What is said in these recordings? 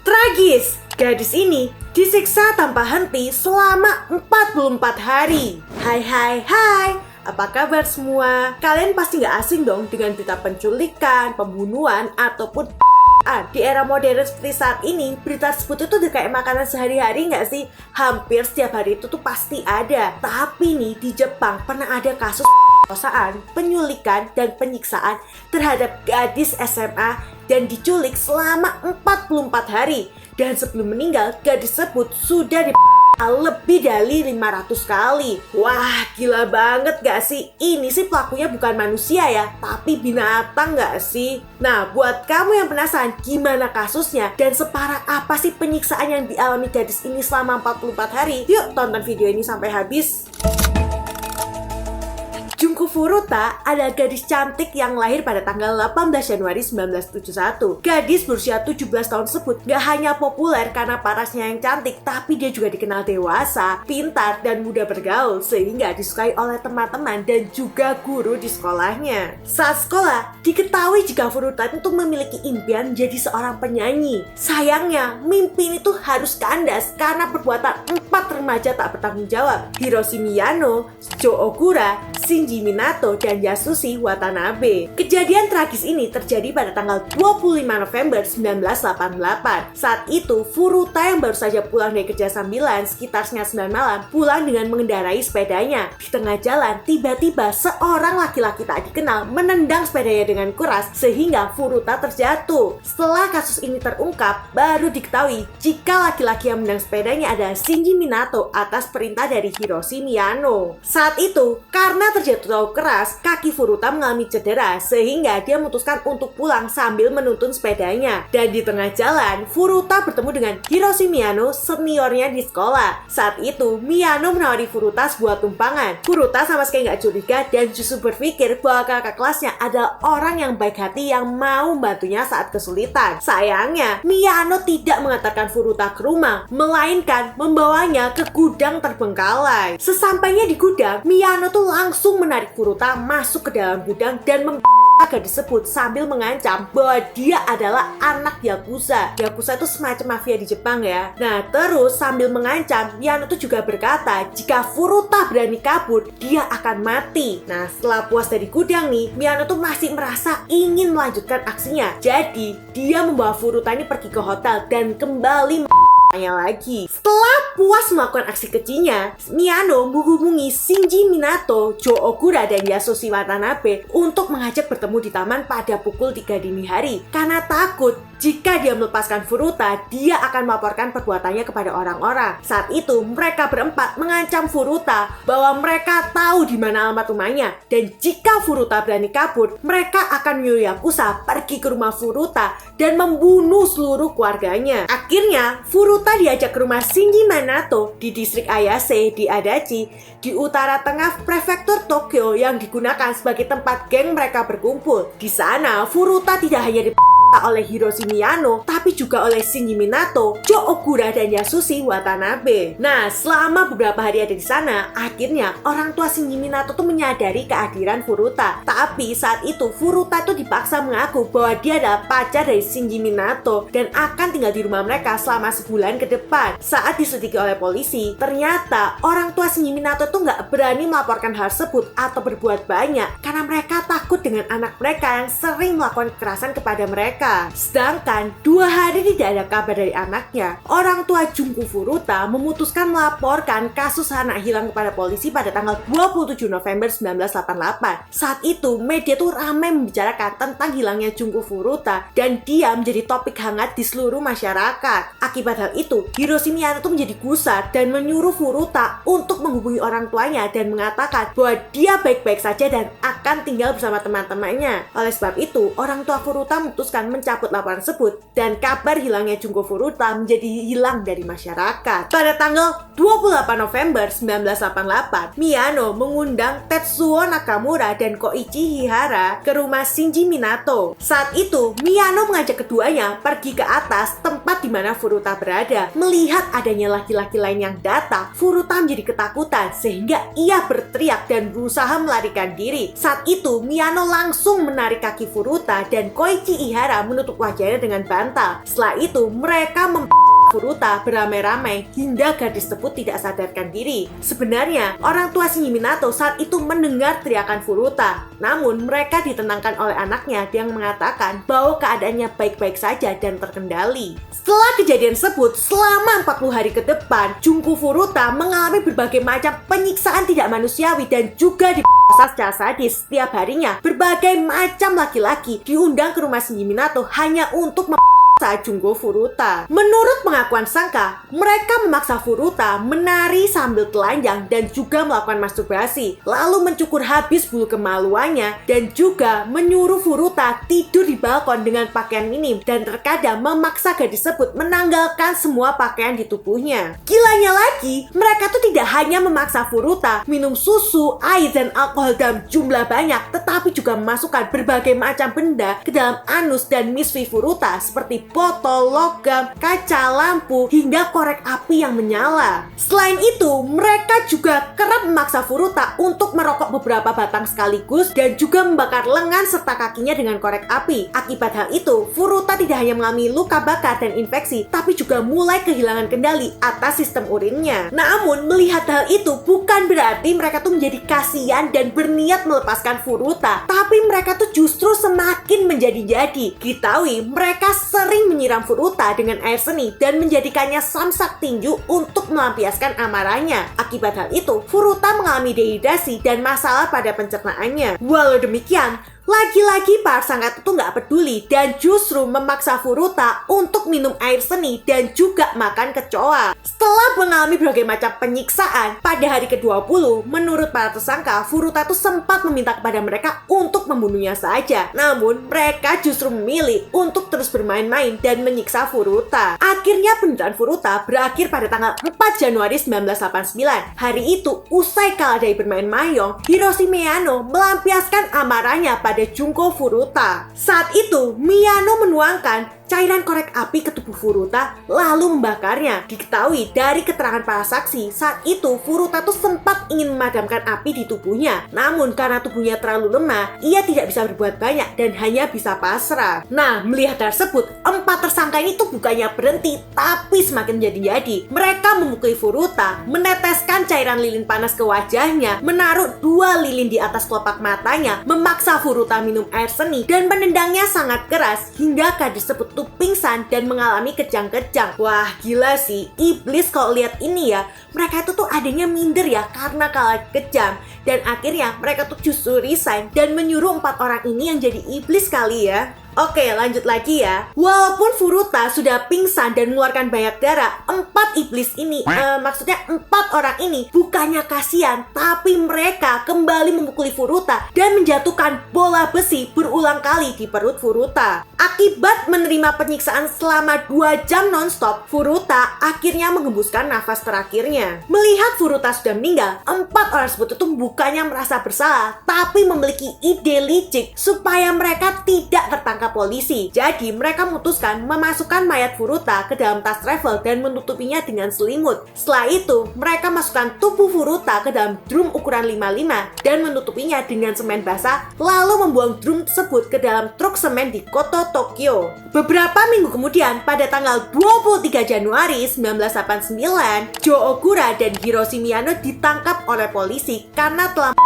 Tragis, gadis ini disiksa tanpa henti selama 44 hari. Hai, apa kabar semua? Kalian pasti gak asing dong dengan berita penculikan, pembunuhan, ataupun di era modern seperti saat ini, berita tersebut itu udah kayak makanan sehari-hari gak sih? Hampir setiap hari itu tuh pasti ada. Tapi nih, di Jepang pernah ada kasus perkosaan, penyulikan, dan penyiksaan terhadap gadis SMA dan diculik selama 44 hari. Dan sebelum meninggal, gadis tersebut sudah lebih dari 500 kali. Wah, gila banget gak sih? Ini sih pelakunya bukan manusia ya, tapi binatang gak sih? Nah, buat kamu yang penasaran gimana kasusnya dan separah apa sih penyiksaan yang dialami gadis ini selama 44 hari, yuk tonton video ini sampai habis. Junko Furuta adalah gadis cantik yang lahir pada tanggal 18 Januari 1971. Gadis berusia 17 tahun tersebut gak hanya populer karena parasnya yang cantik, tapi dia juga dikenal dewasa, pintar, dan mudah bergaul, sehingga disukai oleh teman-teman dan juga guru di sekolahnya. Saat sekolah, diketahui jika Furuta itu memiliki impian menjadi seorang penyanyi. Sayangnya, mimpi ini tuh harus kandas karena perbuatan 4 remaja tak bertanggung jawab, Hiroshi Miyano, Jo Ogura, Shinji Minato, dan Yasushi Watanabe. Kejadian tragis ini terjadi pada tanggal 25 November 1988. Saat itu, Furuta yang baru saja pulang dari kerja sambilan sekitar setengah 9 malam, pulang dengan mengendarai sepedanya. Di tengah jalan, tiba-tiba seorang laki-laki tak dikenal menendang sepedanya dengan keras sehingga Furuta terjatuh. Setelah kasus ini terungkap, baru diketahui jika laki-laki yang menendang sepedanya adalah Shinji Minato atas perintah dari Hiroshi Miyano. Saat itu, karena terjatuh terlalu keras, kaki Furuta mengalami cedera sehingga dia memutuskan untuk pulang sambil menuntun sepedanya. Dan di tengah jalan, Furuta bertemu dengan Hiroshi Miyano, seniornya di sekolah. Saat itu, Miyano menawari Furuta sebuah tumpangan. Furuta sama sekali gak curiga dan justru berpikir bahwa kakak kelasnya adalah orang yang baik hati yang mau membantunya saat kesulitan. Sayangnya, Miyano tidak mengantarkan Furuta ke rumah, melainkan membawanya ke gudang terbengkalai. Sesampainya di gudang, Miyano tuh langsung menarik Furuta masuk ke dalam gudang dan gadis tersebut sambil mengancam bahwa dia adalah anak Yakuza. Yakuza itu semacam mafia di Jepang ya. Nah, terus sambil mengancam, Miyano tuh juga berkata jika Furuta berani kabur, dia akan mati. Nah, setelah puas dari gudang nih, Miyano tuh masih merasa ingin melanjutkan aksinya. Jadi, dia membawa Furuta ini pergi ke hotel dan kembali lagi. Setelah puas melakukan aksi kecilnya, Miyano menghubungi Shinji Minato, Jo Ogura, dan Yasushi Watanabe untuk mengajak bertemu di taman pada pukul 3 dini hari. Karena takut jika dia melepaskan Furuta, dia akan melaporkan perbuatannya kepada orang-orang. Saat itu, mereka berempat mengancam Furuta bahwa mereka tahu di mana alamat rumahnya. Dan jika Furuta berani kabur, mereka akan menyuruh Yakuza pergi ke rumah Furuta dan membunuh seluruh keluarganya. Akhirnya, Furuta diajak ke rumah Shinji Minato di distrik Ayase di Adachi, di utara tengah prefektur Tokyo yang digunakan sebagai tempat geng mereka berkumpul. Di sana, Furuta tidak hanya oleh Hiroshi Miyano, tapi juga oleh Shinji Minato, Jo Ogura, dan Yasushi Watanabe. Nah, selama beberapa hari ada di sana, akhirnya orang tua Shinji Minato tuh menyadari kehadiran Furuta. Tapi saat itu Furuta tuh dipaksa mengaku bahwa dia adalah pacar dari Shinji Minato dan akan tinggal di rumah mereka selama sebulan ke depan. Saat diselidiki oleh polisi, ternyata orang tua Shinji Minato tuh nggak berani melaporkan hal tersebut atau berbuat banyak karena mereka takut dengan anak mereka yang sering melakukan kekerasan kepada mereka. Sedangkan 2 hari tidak ada kabar dari anaknya, orang tua Junko Furuta memutuskan melaporkan kasus anak hilang kepada polisi pada tanggal 27 November 1988. Saat itu, media tuh ramai membicarakan tentang hilangnya Junko Furuta dan dia menjadi topik hangat di seluruh masyarakat. Akibat hal itu, Hiroshi Miyano tuh menjadi gusar dan menyuruh Furuta untuk menghubungi orang tuanya dan mengatakan bahwa dia baik-baik saja dan akan tinggal bersama teman-temannya. Oleh sebab itu, orang tua Furuta memutuskan mencabut laporan tersebut dan kabar hilangnya Junko Furuta menjadi hilang dari masyarakat. Pada tanggal 28 November 1988, Miyano mengundang Tetsuo Nakamura dan Koichi Hihara ke rumah Shinji Minato. Saat itu, Miyano mengajak keduanya pergi ke atas tempat di mana Furuta berada. Melihat adanya laki-laki lain yang datang, Furuta menjadi ketakutan sehingga ia berteriak dan berusaha melarikan diri. Saat itu, Miyano langsung menarik kaki Furuta dan Koichi Ihara cara menutup wajahnya dengan bantal. Setelah itu, mereka Furuta beramai-ramai hingga gadis tersebut tidak sadarkan diri. Sebenarnya, orang tua Shinji Minato saat itu mendengar teriakan Furuta. Namun, mereka ditenangkan oleh anaknya yang mengatakan bahwa keadaannya baik-baik saja dan terkendali. Setelah kejadian tersebut, selama 40 hari ke depan, Junko Furuta mengalami berbagai macam penyiksaan tidak manusiawi dan juga diperkosa secara sadis. Setiap harinya, berbagai macam laki-laki diundang ke rumah Shinji Minato hanya untuk Junko Furuta. Menurut pengakuan sangka, mereka memaksa Furuta menari sambil telanjang dan juga melakukan masturbasi, lalu mencukur habis bulu kemaluannya dan juga menyuruh Furuta tidur di balkon dengan pakaian minim dan terkadang memaksa gadis tersebut menanggalkan semua pakaian di tubuhnya. Gilanya lagi, mereka tuh tidak hanya memaksa Furuta minum susu, air, dan alkohol dalam jumlah banyak, tetapi juga memasukkan berbagai macam benda ke dalam anus dan misfi Furuta seperti botol, logam, kaca, lampu, hingga korek api yang menyala. Selain itu, mereka juga kerap memaksa Furuta untuk merokok beberapa batang sekaligus dan juga membakar lengan serta kakinya dengan korek api. Akibat hal itu, Furuta tidak hanya mengalami luka bakar dan infeksi, tapi juga mulai kehilangan kendali atas sistem urinnya. Namun, melihat hal itu bukan berarti mereka tuh menjadi kasihan dan berniat melepaskan Furuta, tapi mereka tuh justru semakin menjadi-jadi. Diketahui, mereka sering menyiram Furuta dengan air seni dan menjadikannya samsak tinju untuk melampiaskan amarahnya. Akibat hal itu, Furuta mengalami dehidrasi dan masalah pada pencernaannya. Walau demikian, lagi-lagi para sangka itu nggak peduli dan justru memaksa Furuta untuk minum air seni dan juga makan kecoa. Setelah mengalami berbagai macam penyiksaan, pada hari ke-20, menurut para tersangka, Furuta itu sempat meminta kepada mereka untuk membunuhnya saja. Namun, mereka justru memilih untuk terus bermain-main dan menyiksa Furuta. Akhirnya penderitaan Furuta berakhir pada tanggal 4 Januari 1989. Hari itu, usai kalah dari bermain mahjong, Hiroshi Miyano melampiaskan amarahnya pada Junko Furuta. Saat itu, Miyano menuangkan cairan korek api ke tubuh Furuta lalu membakarnya. Diketahui dari keterangan para saksi, saat itu Furuta tuh sempat ingin memadamkan api di tubuhnya. Namun karena tubuhnya terlalu lemah, ia tidak bisa berbuat banyak dan hanya bisa pasrah. Nah, melihat hal tersebut, 4 tersangka ini tuh bukannya berhenti, tapi semakin jadi-jadi. Mereka memukuli Furuta, meneteskan cairan lilin panas ke wajahnya, menaruh 2 lilin di atas kelopak matanya, memaksa Furuta minum air seni, dan menendangnya sangat keras hingga gadis tersebut tuh pingsan dan mengalami kejang-kejang. Wah, gila sih. Iblis kalau lihat ini ya, mereka itu tuh adanya minder ya karena kalah kejam. Dan akhirnya mereka tuh justru resign dan menyuruh 4 orang ini yang jadi iblis kali ya. Oke, lanjut lagi ya. Walaupun Furuta sudah pingsan dan mengeluarkan banyak darah, 4 iblis ini, maksudnya 4 orang ini bukannya kasihan, tapi mereka kembali memukuli Furuta dan menjatuhkan bola besi berulang kali di perut Furuta. Akibat menerima penyiksaan selama 2 jam nonstop, Furuta akhirnya menghembuskan nafas terakhirnya. Melihat Furuta sudah meninggal, 4 orang tersebut itu bukannya merasa bersalah, tapi memiliki ide licik supaya mereka tidak tertangkap polisi. Jadi mereka memutuskan memasukkan mayat Furuta ke dalam tas travel dan menutupinya dengan selimut. Setelah itu, mereka masukkan tubuh Furuta ke dalam drum ukuran 55 dan menutupinya dengan semen basah, lalu membuang drum tersebut ke dalam truk semen di Koto, Tokyo. Beberapa minggu kemudian, pada tanggal 23 Januari 1989, Jo Ogura dan Hiroshi Miyano ditangkap oleh polisi karena telah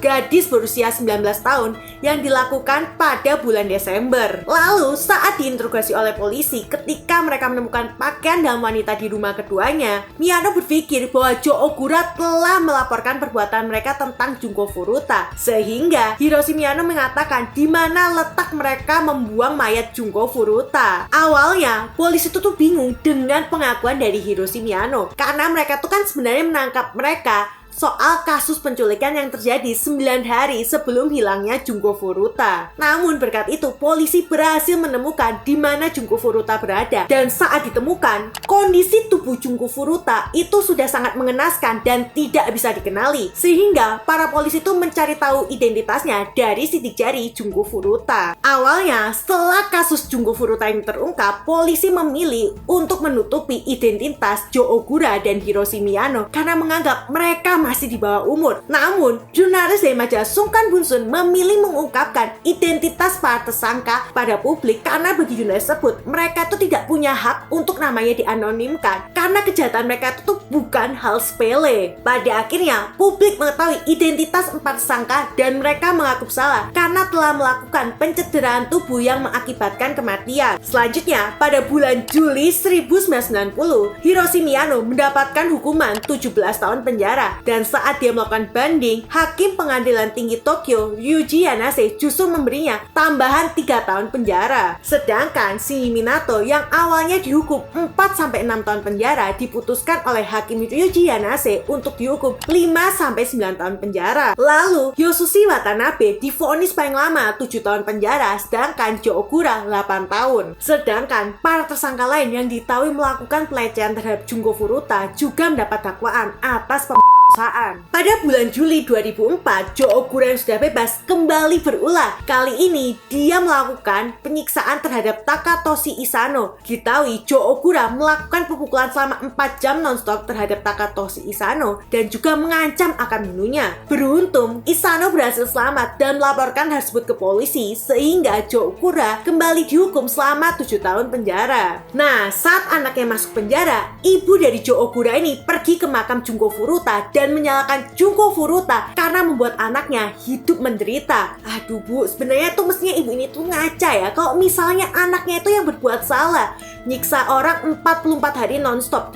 gadis berusia 19 tahun yang dilakukan pada bulan Desember. Lalu saat diinterogasi oleh polisi ketika mereka menemukan pakaian dalam wanita di rumah keduanya, Miyano berpikir bahwa Jo Ogura telah melaporkan perbuatan mereka tentang Junko Furuta. Sehingga Hiroshi Miyano mengatakan di mana letak mereka membuang mayat Junko Furuta. Awalnya polisi tuh bingung dengan pengakuan dari Hiroshi Miyano karena mereka tuh kan sebenarnya menangkap mereka soal kasus penculikan yang terjadi 9 hari sebelum hilangnya Junko Furuta. Namun berkat itu, polisi berhasil menemukan di mana Junko Furuta berada. Dan saat ditemukan, kondisi tubuh Jungko Furuta itu sudah sangat mengenaskan dan tidak bisa dikenali. Sehingga para polisi itu mencari tahu identitasnya dari sidik jari Jungko Furuta. Awalnya, setelah kasus Jungko Furuta ini terungkap, polisi memilih untuk menutupi identitas Jo Ogura dan Hiroshi Miyano karena menganggap mereka masih di bawah umur. Namun, jurnalis dari majalah Sungkan Bunsun memilih mengungkapkan identitas para tersangka pada publik karena bagi jurnalis tersebut, mereka itu tidak punya hak untuk namanya dianonimkan karena kejahatan mereka itu bukan hal sepele. Pada akhirnya, publik mengetahui identitas 4 tersangka dan mereka mengaku salah karena telah melakukan pencederaan tubuh yang mengakibatkan kematian. Selanjutnya, pada bulan Juli 1990, Hiroshi Miyano mendapatkan hukuman 17 tahun penjara dan saat dia melakukan banding, Hakim Pengadilan Tinggi Tokyo Ryuji Yanase justru memberinya tambahan 3 tahun penjara. Sedangkan Shinji Minato yang awalnya dihukum 4-6 tahun penjara diputuskan oleh Hakim Ryuji Yanase untuk dihukum 5-9 tahun penjara. Lalu Yosushi Watanabe divonis paling lama 7 tahun penjara, sedangkan Jo Ogura 8 tahun. Sedangkan para tersangka lain yang diketahui melakukan pelecehan terhadap Jungko Furuta juga mendapat dakwaan atas pemerkosaan. Pada bulan Juli 2004, Jo Ogura yang sudah bebas kembali berulah. Kali ini dia melakukan penyiksaan terhadap Takatoshi Isano. Diketahui Jo Ogura melakukan pemukulan selama 4 jam nonstop terhadap Takatoshi Isano dan juga mengancam akan membunuhnya. Beruntung, Isano berhasil selamat dan melaporkan hal tersebut ke polisi sehingga Jo Ogura kembali dihukum selama 7 tahun penjara. Nah, saat anaknya masuk penjara, ibu dari Jo Ogura ini pergi ke makam Jungko Furuta dan menyalahkan Jungko Furuta karena membuat anaknya hidup menderita. Aduh bu, sebenarnya tuh mestinya ibu ini tuh ngaca ya kalau misalnya anaknya itu yang berbuat salah. Nyiksa orang 44 hari nonstop,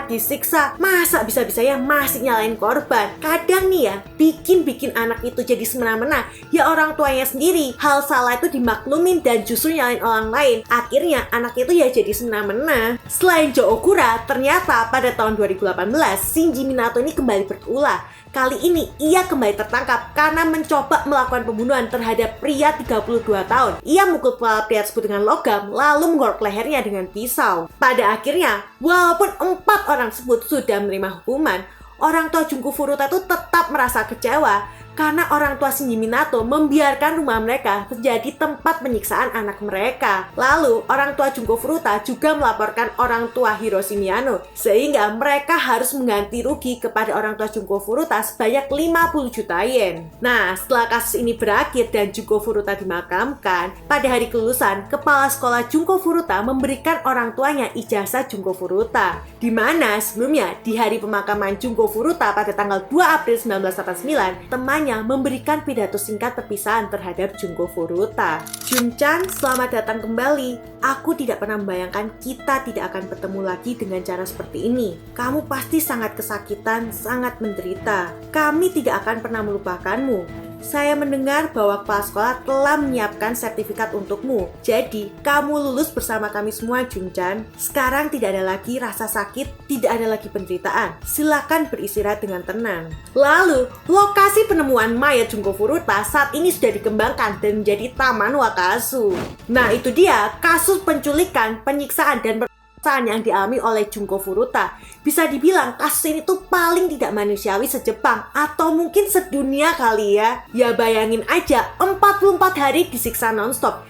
disiksa, masa bisa-bisanya masih nyalain korban. Kadang nih ya, bikin anak itu jadi semena-mena, ya orang tuanya sendiri. Hal salah itu dimaklumin dan justru nyalain orang lain. Akhirnya anak itu ya jadi semena-mena. Selain Jo Ogura, ternyata pada tahun 2018, Shinji Minato ini kembali berulah. Kali ini ia kembali tertangkap karena mencoba melakukan pembunuhan terhadap pria 32 tahun. Ia memukul kepala pria tersebut dengan logam lalu menggorok lehernya dengan pisau. Pada akhirnya, walaupun 4 orang tersebut sudah menerima hukuman, orang tua Jungko Furuta itu tetap merasa kecewa karena orang tua Shinji Minato membiarkan rumah mereka menjadi tempat penyiksaan anak mereka. Lalu, orang tua Jungko Furuta juga melaporkan orang tua Hiroshi Miyano, sehingga mereka harus mengganti rugi kepada orang tua Jungko Furuta sebanyak 50 juta yen. Nah, setelah kasus ini berakhir dan Jungko Furuta dimakamkan, pada hari kelulusan, kepala sekolah Jungko Furuta memberikan orang tuanya ijazah Jungko Furuta. Di mana sebelumnya, di hari pemakaman Jungko Furuta pada tanggal 2 April 1989, temannya memberikan pidato singkat perpisahan terhadap Jungko Furuta. Jun-chan, selamat datang kembali. Aku tidak pernah membayangkan kita tidak akan bertemu lagi dengan cara seperti ini. Kamu pasti sangat kesakitan, sangat menderita. Kami tidak akan pernah melupakanmu. Saya mendengar bahwa kepala sekolah telah menyiapkan sertifikat untukmu. Jadi, kamu lulus bersama kami semua, Jun-chan. Sekarang tidak ada lagi rasa sakit, tidak ada lagi penderitaan. Silakan beristirahat dengan tenang. Lalu, lokasi penemuan mayat Jungko Furuta saat ini sudah dikembangkan dan menjadi Taman Wakasu. Nah, itu dia kasus penculikan, penyiksaan, dan yang dialami oleh Jungko Furuta. Bisa dibilang kasus ini tuh paling tidak manusiawi se-Jepang atau mungkin sedunia kali ya. Ya bayangin aja, 44 hari disiksa nonstop,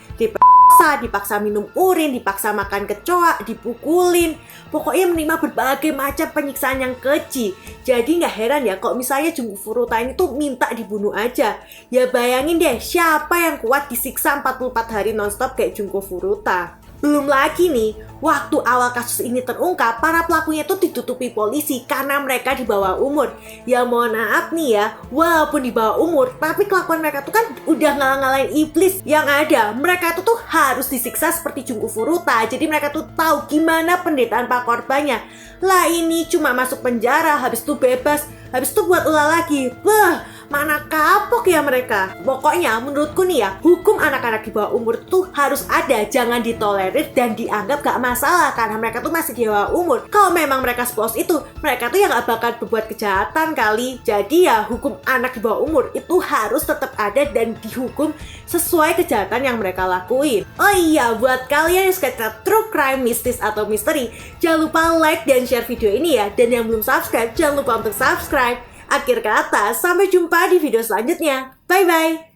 dipaksa minum urin, dipaksa makan kecoa, dipukulin, pokoknya menerima berbagai macam penyiksaan yang keji. Jadi nggak heran ya kalau misalnya Jungko Furuta ini tuh minta dibunuh aja. Ya bayangin deh, siapa yang kuat disiksa 44 hari nonstop kayak Jungko Furuta. Belum lagi nih, waktu awal kasus ini terungkap, para pelakunya tuh ditutupi polisi karena mereka di bawah umur. Ya mohon maaf nih ya, walaupun di bawah umur, tapi kelakuan mereka tuh kan udah ngalah-ngalahin iblis. Yang ada, mereka tuh harus disiksa seperti Jungko Furuta. Jadi mereka tuh tahu gimana penderitaan para korbannya. Lah ini cuma masuk penjara, habis itu bebas, habis itu buat ulah lagi. Wah, Mana kapok ya mereka. Pokoknya menurutku nih ya, hukum anak-anak di bawah umur tuh harus ada, jangan ditolerir dan dianggap gak masalah karena mereka tuh masih di bawah umur. Kalau memang mereka sepolos itu, mereka tuh ya gak bakal berbuat kejahatan kali. Jadi ya hukum anak di bawah umur itu harus tetap ada dan dihukum sesuai kejahatan yang mereka lakuin. Oh iya, buat kalian yang suka cerita true crime, mistis atau misteri, jangan lupa like dan share video ini ya. Dan yang belum subscribe, jangan lupa untuk subscribe. Akhir kata, sampai jumpa di video selanjutnya. Bye-bye!